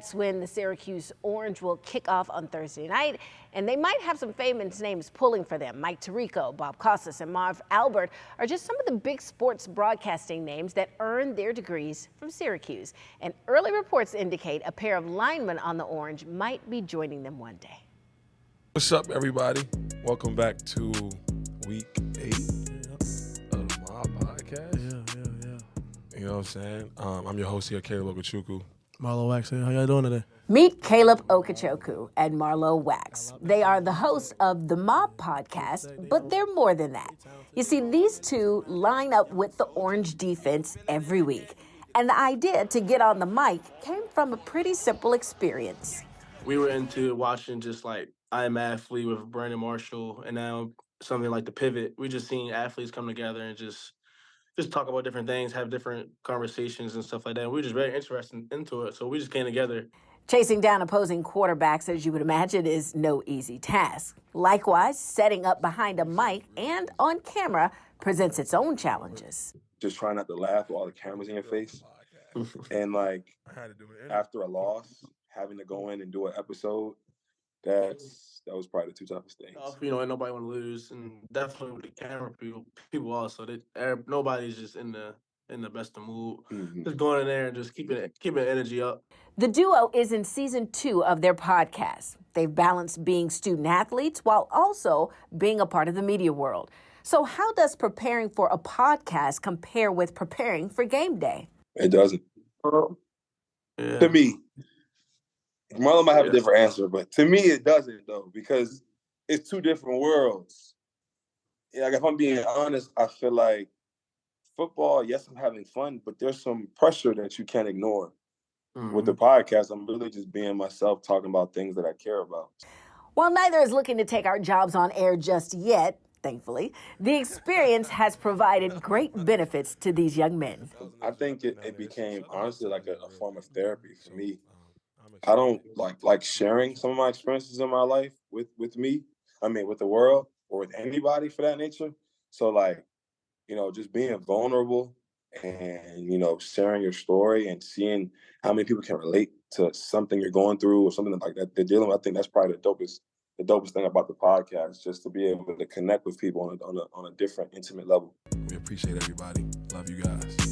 That's when the Syracuse Orange will kick off on Thursday night, and they might have some famous names pulling for them. Mike Tirico, Bob Costas, and Marv Albert are just some of the big sports broadcasting names that earned their degrees from Syracuse. And early reports indicate a pair of linemen on the Orange might be joining them one day. What's up, everybody? Welcome back to week 8 of my podcast. Yeah. You know what I'm saying? I'm your host here, Caleb Okechukwu. Marlo Wax here. How y'all doing today? Meet Caleb Okechukwu and Marlo Wax. They are the hosts of the Mob podcast, but they're more than that. You see, these two line up with the Orange defense every week. And the idea to get on the mic came from a pretty simple experience. We were into watching just like I Am Athlete with Brandon Marshall, and now something like The Pivot. We just seen athletes come together and just talk about different things, have different conversations and stuff like that. We were just very interested into it, so we just came together. Chasing down opposing quarterbacks, as you would imagine, is no easy task. Likewise, setting up behind a mic and on camera presents its own challenges. Just trying not to laugh with all the cameras in your face. And like after a loss, having to go in and do an episode, that was probably the two toughest things. You know, and nobody want to lose, and definitely with the camera people also, nobody's just in the best of mood. Mm-hmm. Just going in there and just keeping the energy up. The duo is in season 2 of their podcast. They've balanced being student athletes while also being a part of the media world. So how does preparing for a podcast compare with preparing for game day? It doesn't. Yeah. To me. Marlon might have a different answer, but to me it doesn't, though, because it's two different worlds. Yeah, like if I'm being honest, I feel like football, yes, I'm having fun, but there's some pressure that you can't ignore. Mm-hmm. With the podcast, I'm really just being myself, talking about things that I care about. While neither is looking to take our jobs on air just yet, thankfully, the experience has provided great benefits to these young men. I think it became, honestly, like a form of therapy for me. I don't like sharing some of my experiences in my life with the world or with anybody for that nature. So like, you know, just being vulnerable and, you know, sharing your story and seeing how many people can relate to something you're going through or something like that they're dealing with. I think that's probably the dopest thing about the podcast, just to be able to connect with people on a different, intimate level. We appreciate everybody. Love you guys.